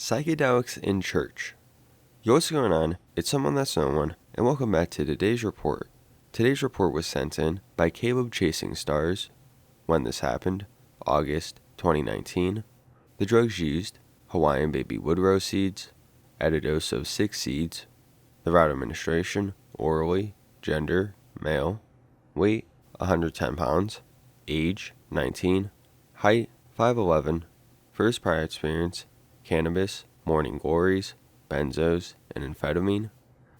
Psychedelics in Church. Yo, what's going on? It's someone that's no one, and welcome back to today's report. Today's report was sent in by CalebChasingStars. When this happened, August 2019. The drugs used: Hawaiian baby Woodrose seeds, at a dose of 6 seeds. The route of administration: orally. Gender: male. Weight: 110 pounds. Age: 19. Height: 5'11". First prior experience: cannabis, morning glories, benzos, and amphetamine.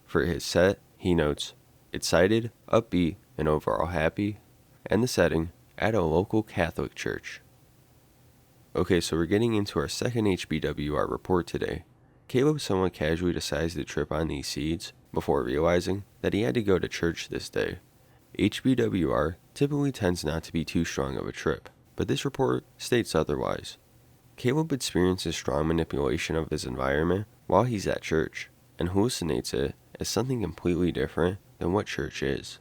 For his set, he notes, excited, upbeat, and overall happy. And the setting: at a local Catholic church. Okay, so we're getting into our second HBWR report today. Caleb somewhat casually decides to trip on these seeds before realizing that he had to go to church this day. HBWR typically tends not to be too strong of a trip, but this report states otherwise. Caleb experiences strong manipulation of his environment while he's at church, and hallucinates it as something completely different than what church is.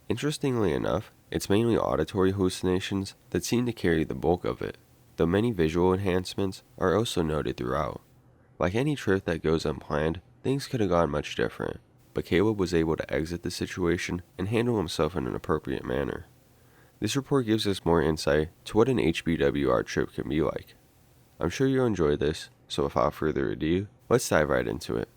Interestingly enough, it's mainly auditory hallucinations that seem to carry the bulk of it, though many visual enhancements are also noted throughout. Like any trip that goes unplanned, things could have gone much different, but Caleb was able to exit the situation and handle himself in an appropriate manner. This report gives us more insight to what an HBWR trip can be like. I'm sure you'll enjoy this, so without further ado, let's dive right into it.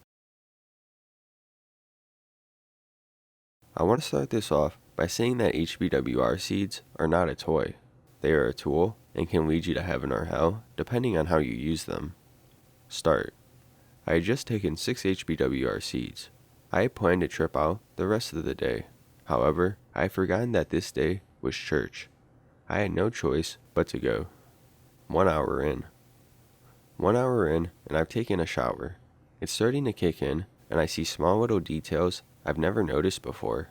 I want to start this off by saying that HBWR seeds are not a toy. They are a tool and can lead you to heaven or hell depending on how you use them. Start. I had just taken 6 HBWR seeds. I had planned to trip out the rest of the day. However, I had forgotten that this day was church. I had no choice but to go. 1 hour in. 1 hour in, and I've taken a shower. It's starting to kick in, and I see small little details I've never noticed before.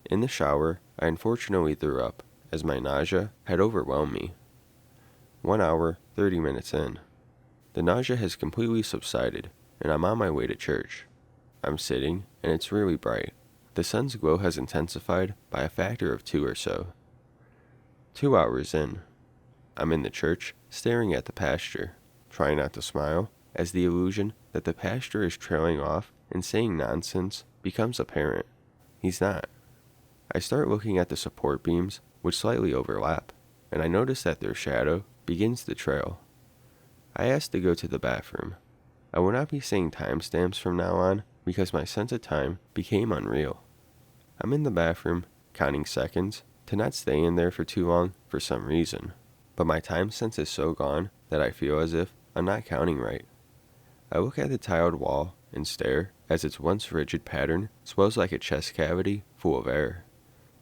In the shower, I unfortunately threw up, as my nausea had overwhelmed me. 1 hour, 30 minutes in. The nausea has completely subsided, and I'm on my way to church. I'm sitting, and it's really bright. The sun's glow has intensified by a factor of 2 or so. 2 hours in. I'm in the church, staring at the pastor, trying not to smile, as the illusion that the pastor is trailing off and saying nonsense becomes apparent. He's not. I start looking at the support beams, which slightly overlap, and I notice that their shadow begins to trail. I ask to go to the bathroom. I will not be saying timestamps from now on because my sense of time became unreal. I'm in the bathroom, counting seconds, to not stay in there for too long for some reason, but my time sense is so gone that I feel as if I'm not counting right. I look at the tiled wall and stare as its once rigid pattern swells like a chest cavity full of air.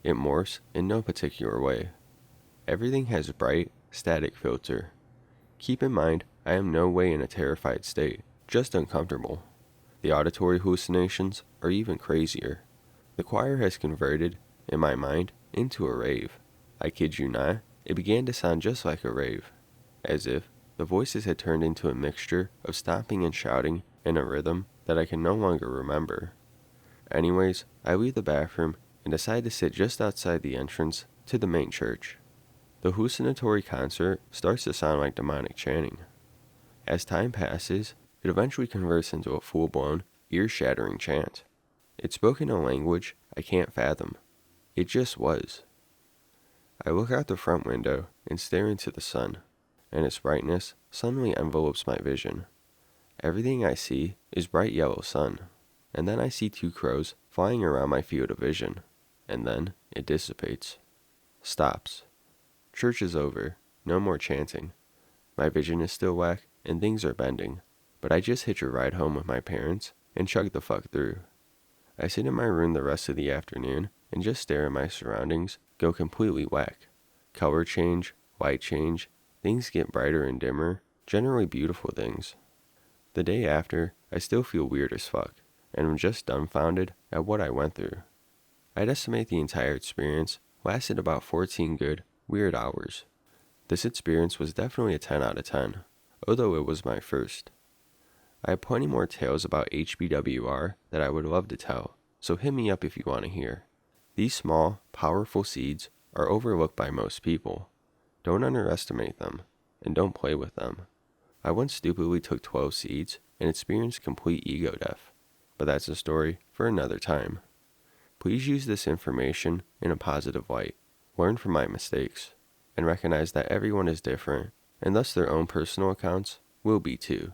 It morphs in no particular way. Everything has a bright, static filter. Keep in mind, I am no way in a terrified state, just uncomfortable. The auditory hallucinations are even crazier. The choir has converted, in my mind, into a rave. I kid you not, it began to sound just like a rave, as if the voices had turned into a mixture of stomping and shouting in a rhythm that I can no longer remember. Anyways, I leave the bathroom and decide to sit just outside the entrance to the main church. The hallucinatory concert starts to sound like demonic chanting. As time passes, it eventually converts into a full-blown, ear-shattering chant. It's spoken in a language I can't fathom. It just was. I look out the front window and stare into the sun, and its brightness suddenly envelopes my vision. Everything I see is bright yellow sun, and then I see 2 crows flying around my field of vision, and then it dissipates. Stops. Church is over, no more chanting. My vision is still whack, and things are bending, but I just hitch a ride home with my parents and chug the fuck through. I sit in my room the rest of the afternoon and just stare at my surroundings go completely whack. Color change, light change, things get brighter and dimmer, generally beautiful things. The day after, I still feel weird as fuck, and am just dumbfounded at what I went through. I'd estimate the entire experience lasted about 14 good, weird hours. This experience was definitely a 10 out of 10, although it was my first. I have plenty more tales about HBWR that I would love to tell, so hit me up if you want to hear. These small, powerful seeds are overlooked by most people. Don't underestimate them, and don't play with them. I once stupidly took 12 seeds and experienced complete ego death, but that's a story for another time. Please use this information in a positive light, learn from my mistakes, and recognize that everyone is different, and thus their own personal accounts will be too.